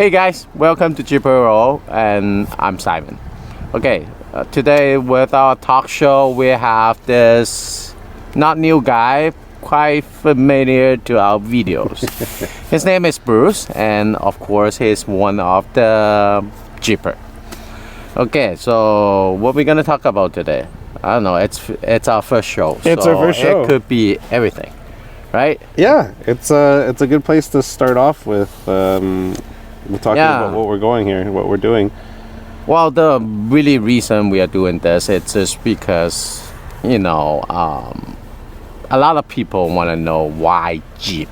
Hey guys, welcome to Jeep Wrangler, and I'm Simon. Okay, today with our talk show, we have this not new guy, quite familiar to our videos. His name is Bruce, and of course, he's one of the Jeeper. Okay, so what we're gonna talk about today? I don't know. It's our first show. It's so our first show. It could be everything, right? Yeah, it's a good place to start off with. We're talking about what we're going here, what we're doing. Well, the really reason we are doing this, it's just because, a lot of people want to know why Jeep.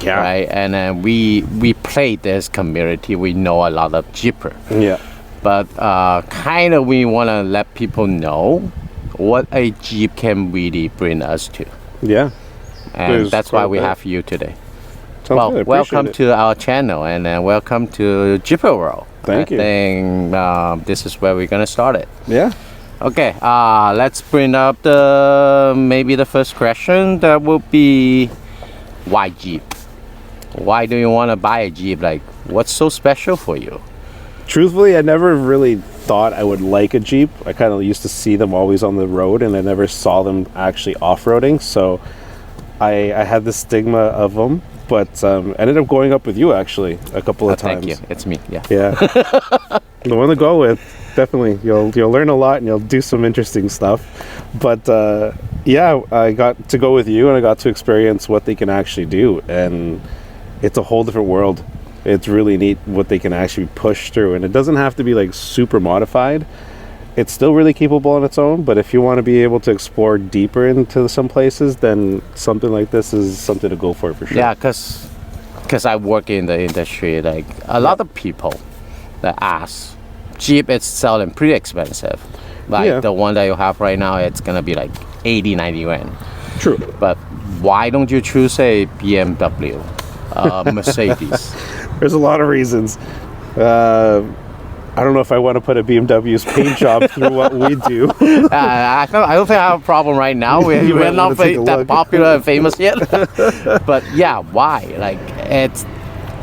Yeah. Right? And then we play this community. We know a lot of Jeeper. Yeah. But kind of we want to let people know what a Jeep can really bring us to. Yeah. And that's why we have you today. Sounds good. Welcome to our channel, and welcome to Jeep World. Thank you. I think this is where we're gonna start it. Yeah. Okay. Let's bring up maybe the first question. That would be, why Jeep? Why do you want to buy a Jeep? Like, what's so special for you? Truthfully, I never really thought I would like a Jeep. I kind of used to see them always on the road, and I never saw them actually off-roading. So I had the stigma of them. But I ended up going up with you actually a couple of times. Thank you. It's me. Yeah. Yeah. The one to go with, definitely. You'll learn a lot and you'll do some interesting stuff. But yeah, I got to go with you and I got to experience what they can actually do, and it's a whole different world. It's really neat what they can actually push through, and it doesn't have to be like super modified. It's still really capable on its own, but if you want to be able to explore deeper into some places, then something like this is something to go for sure. Yeah, because I work in the industry, like a lot of people that ask, Jeep is selling pretty expensive. Like the one that you have right now, it's going to be like 80, 90 grand. True. But why don't you choose a BMW, Mercedes? There's a lot of reasons. I don't know if I want to put a BMW's paint job through what we do. I don't think I have a problem right now. We're not that popular and famous yet. But yeah, why? Like,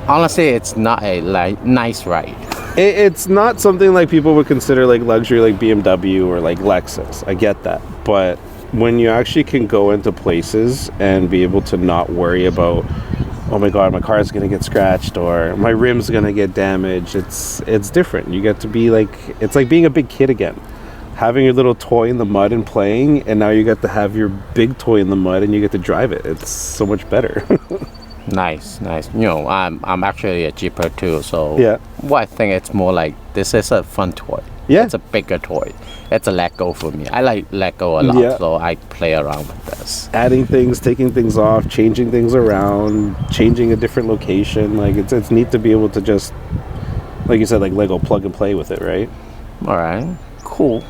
honestly, it's not a nice ride. It's not something like people would consider like luxury, like BMW or like Lexus. I get that. But when you actually can go into places and be able to not worry about, oh my god, my car is going to get scratched or my rim's going to get damaged, it's different. You get to be like, it's like being a big kid again, having your little toy in the mud and playing, and now you get to have your big toy in the mud and you get to drive it. It's so much better. Nice. I'm actually a Jeeper too, so yeah. Well, I think it's more like this is a fun toy. Yeah. It's a bigger toy. It's a Lego for me. I like Lego a lot, so I play around with this. Adding things, taking things off, changing things around, changing a different location. Like it's neat to be able to just, like you said, like Lego, plug and play with it, right? All right. Cool.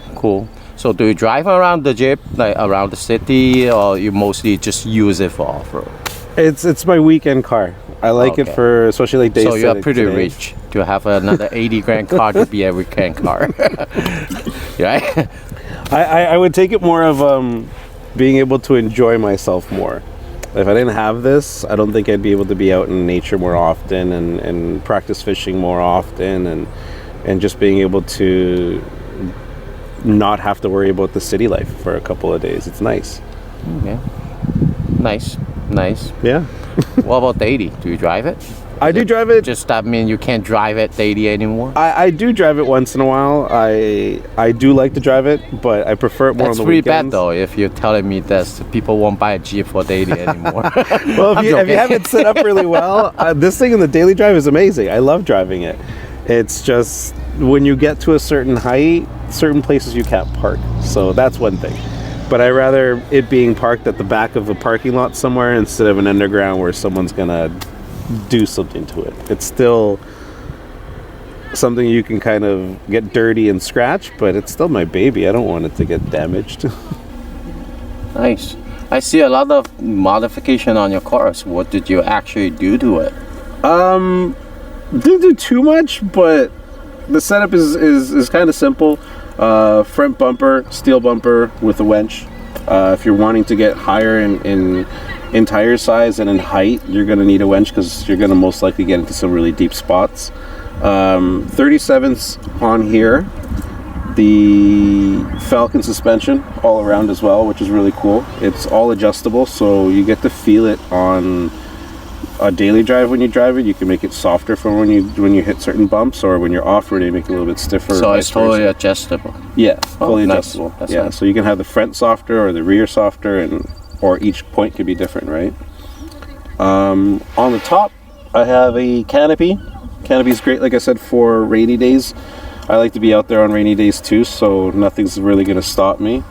So do you drive around the Jeep, like around the city, or you mostly just use it for off-road? It's my weekend car. I like it for, especially like days. So you're pretty rich to have another 80 grand car to be a weekend car, right? I would take it more of being able to enjoy myself more. If I didn't have this, I don't think I'd be able to be out in nature more often and practice fishing more often and just being able to not have to worry about the city life for a couple of days. It's nice. Yeah. Nice. Yeah. What about daily? Do you drive it? I do drive it. Just that mean you can't drive it daily anymore? I do drive it once in a while. I do like to drive it, but I prefer it more on the weekends. That's pretty bad though if you're telling me that people won't buy a Jeep for daily anymore. Well, if you have it set up really well, this thing in the daily drive is amazing. I love driving it. It's just when you get to a certain height, certain places you can't park. So that's one thing. But I'd rather it being parked at the back of a parking lot somewhere instead of an underground where someone's gonna do something to it. It's still something you can kind of get dirty and scratch, but it's still my baby. I don't want it to get damaged. Nice. I see a lot of modification on your cars. What did you actually do to it? Didn't do too much, but the setup is kind of simple. Front bumper, steel bumper with a winch. If you're wanting to get higher in In tire size and in height, you're going to need a winch because you're going to most likely get into some really deep spots. 37's on here. The Falcon suspension all around as well, which is really cool. It's all adjustable, so you get to feel it on a daily drive when you drive it. You can make it softer for when you hit certain bumps, or when you're off-roading, you make it a little bit stiffer. So it's totally adjustable. Yeah, fully nice. adjustable. That's yeah, nice. so you can have the front softer or the rear softer, or each point could be different, right? On the top, I have a canopy. Canopy is great, like I said, for rainy days. I like to be out there on rainy days too, so nothing's really going to stop me.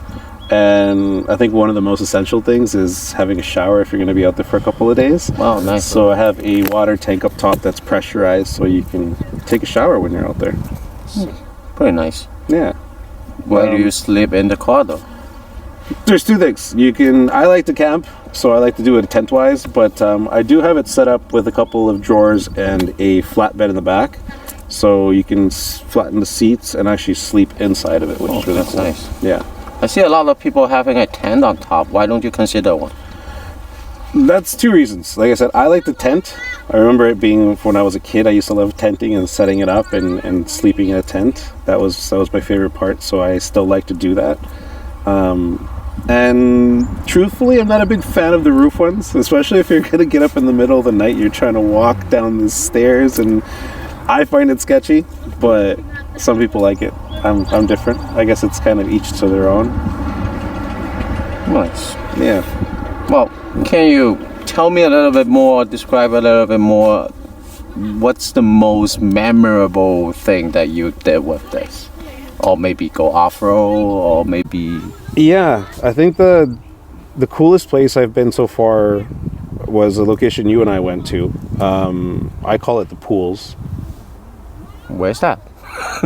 And I think one of the most essential things is having a shower if you're going to be out there for a couple of days. Wow, nice. So I have a water tank up top that's pressurized, so you can take a shower when you're out there. Pretty nice. Yeah. Where do you sleep in the car though? There's two things. I like to camp, so I like to do it tent-wise, but I do have it set up with a couple of drawers and a flatbed in the back, so you can flatten the seats and actually sleep inside of it, which is really that's cool. nice. Yeah. I see a lot of people having a tent on top. Why don't you consider one? That's two reasons. Like I said, I like the tent. I remember it being when I was a kid. I used to love tenting and setting it up and sleeping in a tent. That was my favorite part. So I still like to do that. And truthfully, I'm not a big fan of the roof ones, especially if you're gonna get up in the middle of the night. You're trying to walk down the stairs, and I find it sketchy. But some people like it. I'm different. I guess it's kind of each to their own. Nice. Yeah. Well, can you tell me a little bit more, describe a little bit more, what's the most memorable thing that you did with this? Or maybe go off-road, or maybe... Yeah, I think the coolest place I've been so far was a location you and I went to. I call it the Pools. Where's that?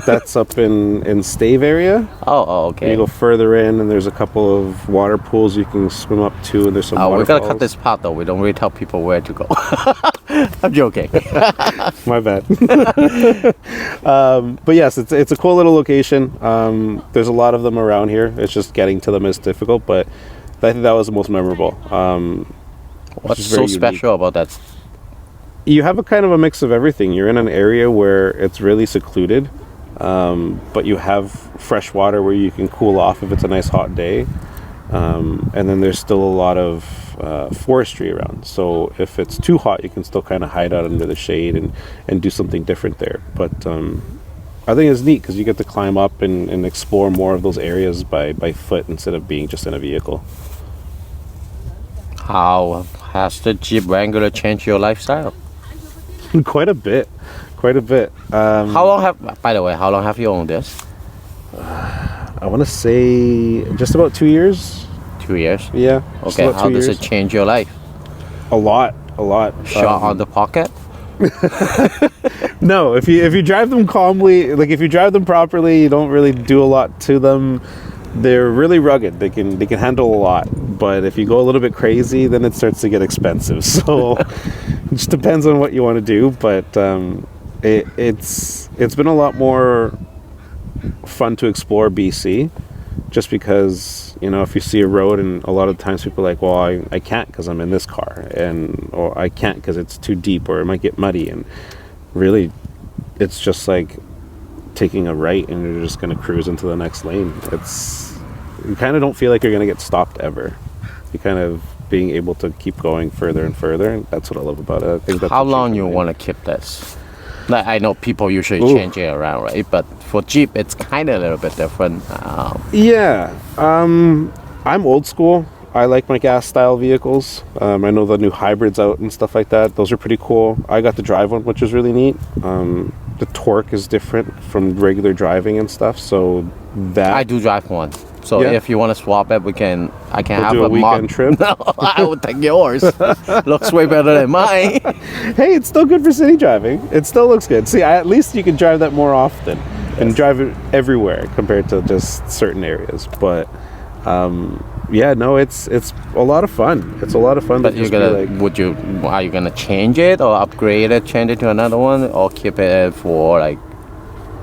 That's up in Stave area. Oh, okay. You go further in, and there's a couple of water pools you can swim up to, and there's some waterfalls. We gotta cut this part though. We don't really tell people where to go. I'm joking. My bad. But yes, it's a cool little location. There's a lot of them around here. It's just getting to them is difficult, but I think that was the most memorable. What's so special about that? You have a kind of a mix of everything. You're in an area where it's really secluded, but you have fresh water where you can cool off if it's a nice hot day. And then there's still a lot of forestry around. So if it's too hot, you can still kind of hide out under the shade and do something different there. But I think it's neat because you get to climb up and explore more of those areas by foot instead of being just in a vehicle. How has the Jeep Wrangler changed your lifestyle? Quite a bit. How long have you owned this? I want to say just about 2 years. 2 years? Yeah. Okay, how does it change your life? A lot. Shot on the pocket? No, if you drive them calmly, like if you drive them properly, you don't really do a lot to them. They're really rugged. They can handle a lot. But if you go a little bit crazy, then it starts to get expensive. So it just depends on what you want to do. But it's been a lot more fun to explore BC, just because, you know, if you see a road, and a lot of times people are like, well, I can't because I'm in this car, or I can't because it's too deep, or it might get muddy. And really, it's just like taking a right and you're just going to cruise into the next lane. You kind of don't feel like you're going to get stopped ever. You kind of being able to keep going further and further, and that's what I love about it. I think that's how long you want to keep this? Like, I know people usually change it around, right? But for Jeep, it's kind of a little bit different. Yeah, I'm old school. I like my gas style vehicles. I know the new hybrids out and stuff like that. Those are pretty cool. I got to drive one, which is really neat. The torque is different from regular driving and stuff. So that I do drive one. So Yeah. if you want to swap it, I can have do a weekend trip. No, I would take yours. Looks way better than mine. Hey, it's still good for city driving. It still looks good. See, at least you can drive that more often and drive it everywhere compared to just certain areas. But yeah, no, it's a lot of fun. It's a lot of fun. But to just be like, are you gonna change it or upgrade it, change it to another one, or keep it for like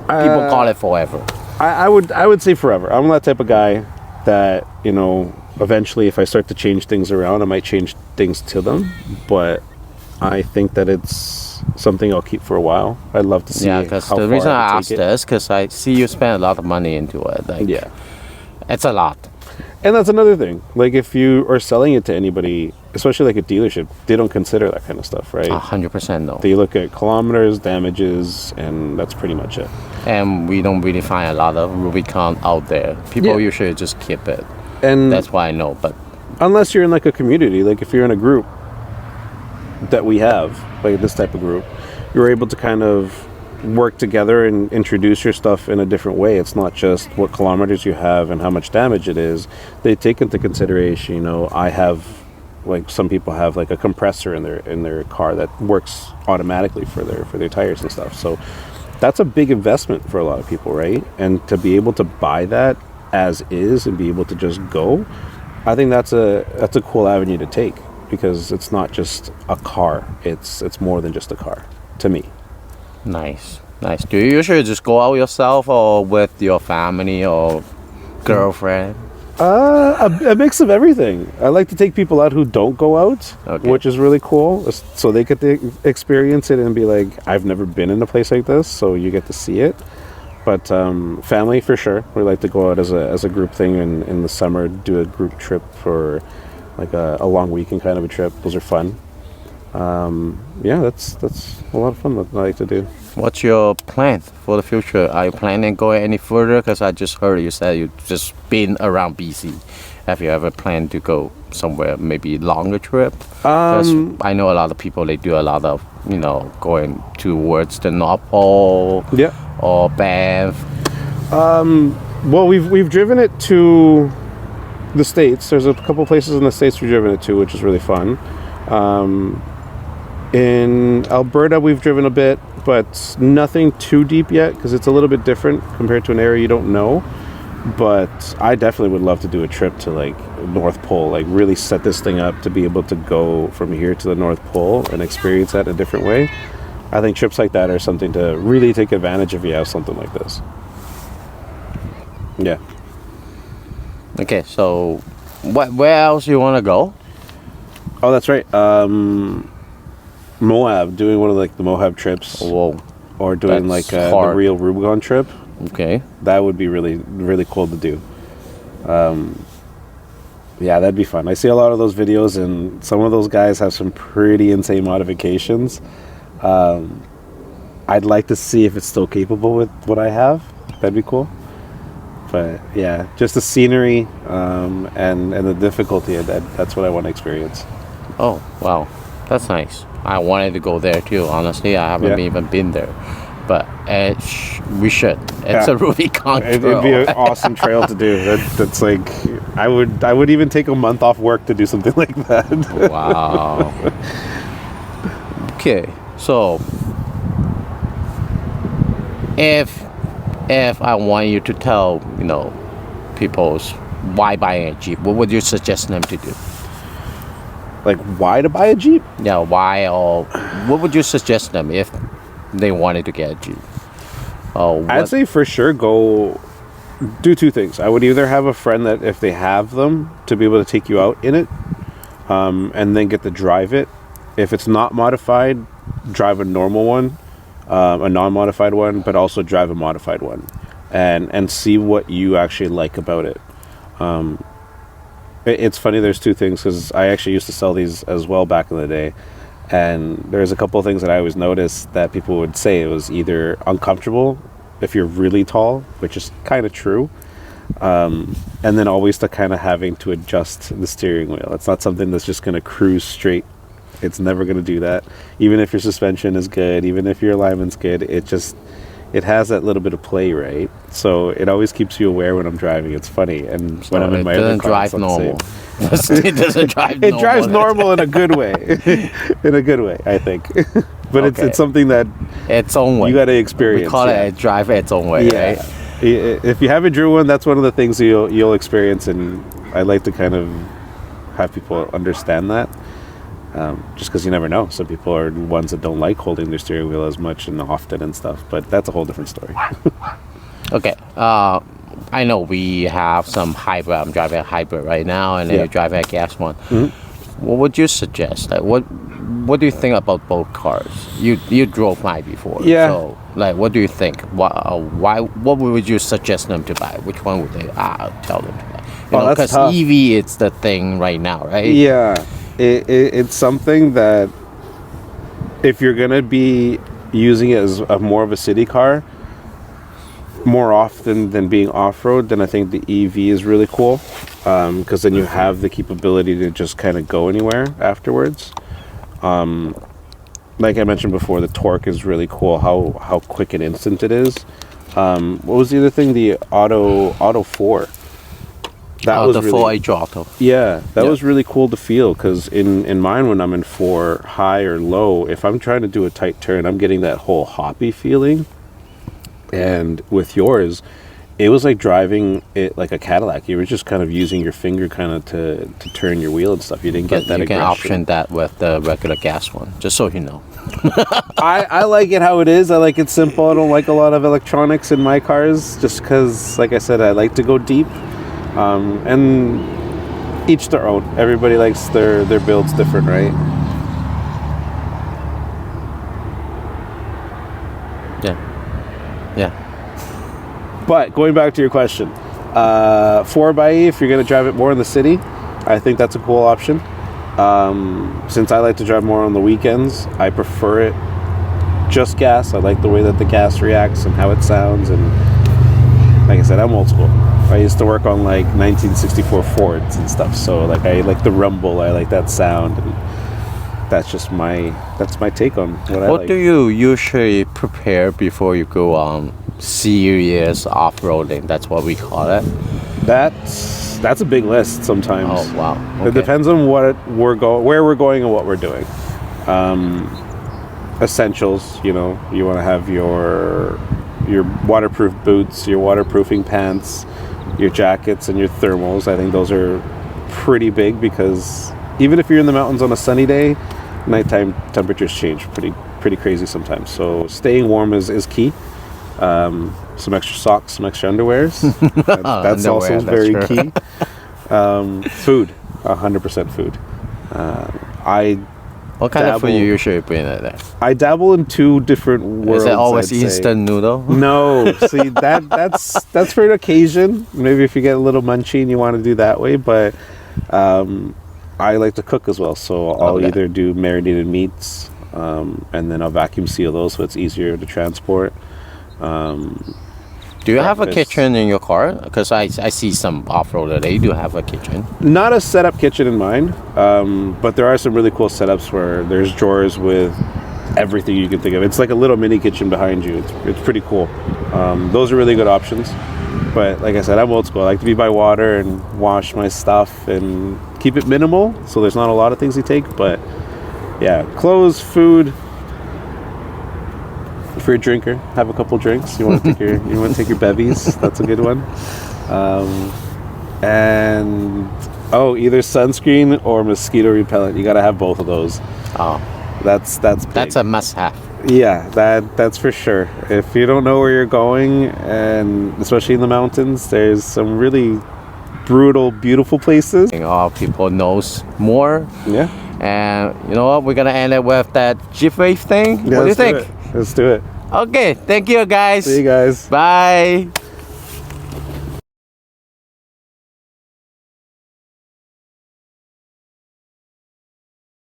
people call it forever? I would say forever. I'm that type of guy. that, you know, eventually if I start to change things around, I might change things to them. But I think that it's something I'll keep for a while. I'd love to see. Yeah, because the reason I asked this, because I see you spend a lot of money into it. Like, Yeah. it's a lot. And that's another thing. Like, if you are selling it to anybody, especially like a dealership, they don't consider that kind of stuff, right? 100% no. They look at kilometers, damages, and that's pretty much it. And we don't really find a lot of Rubicon out there. People Yeah. usually just keep it. And That's why I know. But unless you're in like a community, like if you're in a group that we have, like this type of group, you're able to kind of work together and introduce your stuff in a different way. It's not just what kilometers you have and how much damage it is. They take into consideration, you know, I have, like, some people have like a compressor in their car that works automatically for their tires and stuff. So that's a big investment for a lot of people, right? And to be able to buy that as is and be able to just go, I think that's a cool avenue to take, because it's not just a car. It's more than just a car to me. nice. Do you usually just go out yourself or with your family or girlfriend? A mix of everything. I like to take people out who don't go out, Okay. which is really cool, so they get to experience it and be like, I've never been in a place like this, so you get to see it. But family, for sure. We like to go out as a group thing in the summer, do a group trip for like a long weekend kind of a trip. Those are fun. Yeah, that's a lot of fun that I like to do. What's your plan for the future? Are you planning going any further? Because I just heard you said you've just been around BC. Have you ever planned to go somewhere, maybe longer trip? 'Cause I know a lot of people, they do a lot of, you know, going towards the North Pole Yeah. or Banff. Well, we've driven it to the States. There's a couple places in the States we've driven it to, which is really fun. In Alberta, we've driven a bit, but nothing too deep yet, because it's a little bit different compared to an area you don't know. But I definitely would love to do a trip to like North Pole, like really set this thing up to be able to go from here to the North Pole and experience that in a different way. I think trips like that are something to really take advantage of if you have something like this. Yeah. Okay, so where else you want to go? Oh, that's right. Moab, doing one of like the Moab trips, Whoa, or doing that's like the hard. real Rubicon trip. Okay. That would be really, really cool to do. Yeah, that'd be fun. I see a lot of those videos, and some of those guys have some pretty insane modifications. I'd like to see if it's still capable with what I have. That'd be cool. But yeah, just the scenery and the difficulty of that. That's what I want to experience. Oh, wow. That's nice. I wanted to go there too, honestly. I haven't Yeah. even been there. But we should. It's Yeah. a Rubicon It'd trail. be an awesome trail to do. That's like, I would even take a month off work to do something like that. Wow. Okay, so if I want you to tell, you know, people's why buy a Jeep, what would you suggest them to do? Like, why to buy a Jeep? Yeah, why, or what would you suggest them if they wanted to get a Jeep? Oh, I'd say for sure go do two things. I would either have a friend that, if they have them, to be able to take you out in it, and then get to drive it. If it's not modified, drive a normal one, a non-modified one, but also drive a modified one, and see what you actually like about it. It's funny, there's two things, because I actually used to sell these as well back in the day, and there's a couple of things that I always noticed that people would say. It was either uncomfortable if you're really tall, which is kind of true, and then always the kind of having to adjust the steering wheel. It's not something that's just going to cruise straight. It's never going to do that. Even if your suspension is good, even if your alignment's good, it has that little bit of play, right? So it always keeps you aware when I'm driving. It's funny. And when I'm in my other car, it's drive not the normal. same. It doesn't drive It normal. drives normal in a good way. In a good way, I think. But Okay. it's something that Its own way. you got to experience. We call yeah. it a drive its own way, Yeah. right? If you haven't driven one, that's one of the things you'll experience, and I like to kind of have people understand that. Just because you never know. Some people are ones that don't like holding their steering wheel as much and often and stuff, but that's a whole different story. Okay. I know we have some hybrid. I'm driving a hybrid right now, and then Yeah. you're driving a gas one. Mhm. What would you suggest? Like, what do you think about both cars? You drove mine before. Yeah. So, like, what do you think? What would you suggest them to buy? Which one would they tell them to buy? You know, that's because tough. EV it's the thing right now, right? Yeah, it's something that if you're gonna be using it as more of a city car more often than being off-road, then I think the EV is really cool, because then you have the capability to just kind of go anywhere afterwards. Like I mentioned before, the torque is really cool. How quick and instant it is. What was the other thing? The Auto 4. That was the really, 4H Auto. yeah, that Yeah. was really cool to feel, because in mine, when I'm in 4 high or low, if I'm trying to do a tight turn, I'm getting that whole hoppy feeling. And with yours, it was like driving it like a Cadillac. You were just kind of using your finger kind of to turn your wheel and stuff. You didn't get But that you can aggression. option that with the regular gas one, just so you know. I like it how it is. I like it simple. I don't like a lot of electronics in my cars, just because, like I said, I like to go deep. And each their own. Everybody likes their builds different, right? Yeah. Yeah. But going back to your question, 4xe, if you're going to drive it more in the city, I think that's a cool option. Since I like to drive more on the weekends, I prefer it just gas. I like the way that the gas reacts and how it sounds. And like I said, I'm old school. I used to work on like 1964 Fords and stuff. So like I like the rumble. I like that sound. And that's my take on what I What like. do you usually prepare before you go on serious off-roading? That's what we call it. That's a big list sometimes. Oh wow! It Okay. depends on what where we're going and what we're doing. Essentials, you know, you want to have your waterproof boots, your waterproofing pants, your jackets, and your thermals. I think those are pretty big, because even if you're in the mountains on a sunny day, nighttime temperatures change pretty crazy sometimes. So staying warm is key. Some extra socks, some extra underwears. That's Underwear, also that's very true. key. Food, 100% food. What kind of food dabble- you usually bring in there? I dabble in two different worlds. Is it always I'd say. instant noodle? No, see that's for an occasion. Maybe if you get a little munchy and you want to do that way, but I like to cook as well. So I'll Okay. either do marinated meats, and then I'll vacuum seal those so it's easier to transport. Do you have a breakfast. kitchen in your car? Because I see some off-roader, they do have a kitchen. Not a setup kitchen in mine, but there are some really cool setups where there's drawers with everything you can think of. It's like a little mini kitchen behind you. It's pretty cool. Those are really good options. But like I said, I'm old school. I like to be by water and wash my stuff and keep it minimal, so there's not a lot of things you take. But yeah, clothes, food. If you're a drinker, have a couple drinks. You want to take your bevies. That's a good one. And either sunscreen or mosquito repellent. You got to have both of those. Oh, That's big. that's a must-have. Yeah, that's for sure. If you don't know where you're going, and especially in the mountains, there's some really brutal, beautiful places. All people knows more. Yeah. And you know what? We're gonna end it with that Jeep Wave thing. Yeah, What do you let's think? Let's do it. Okay, thank you guys. See you guys. Bye.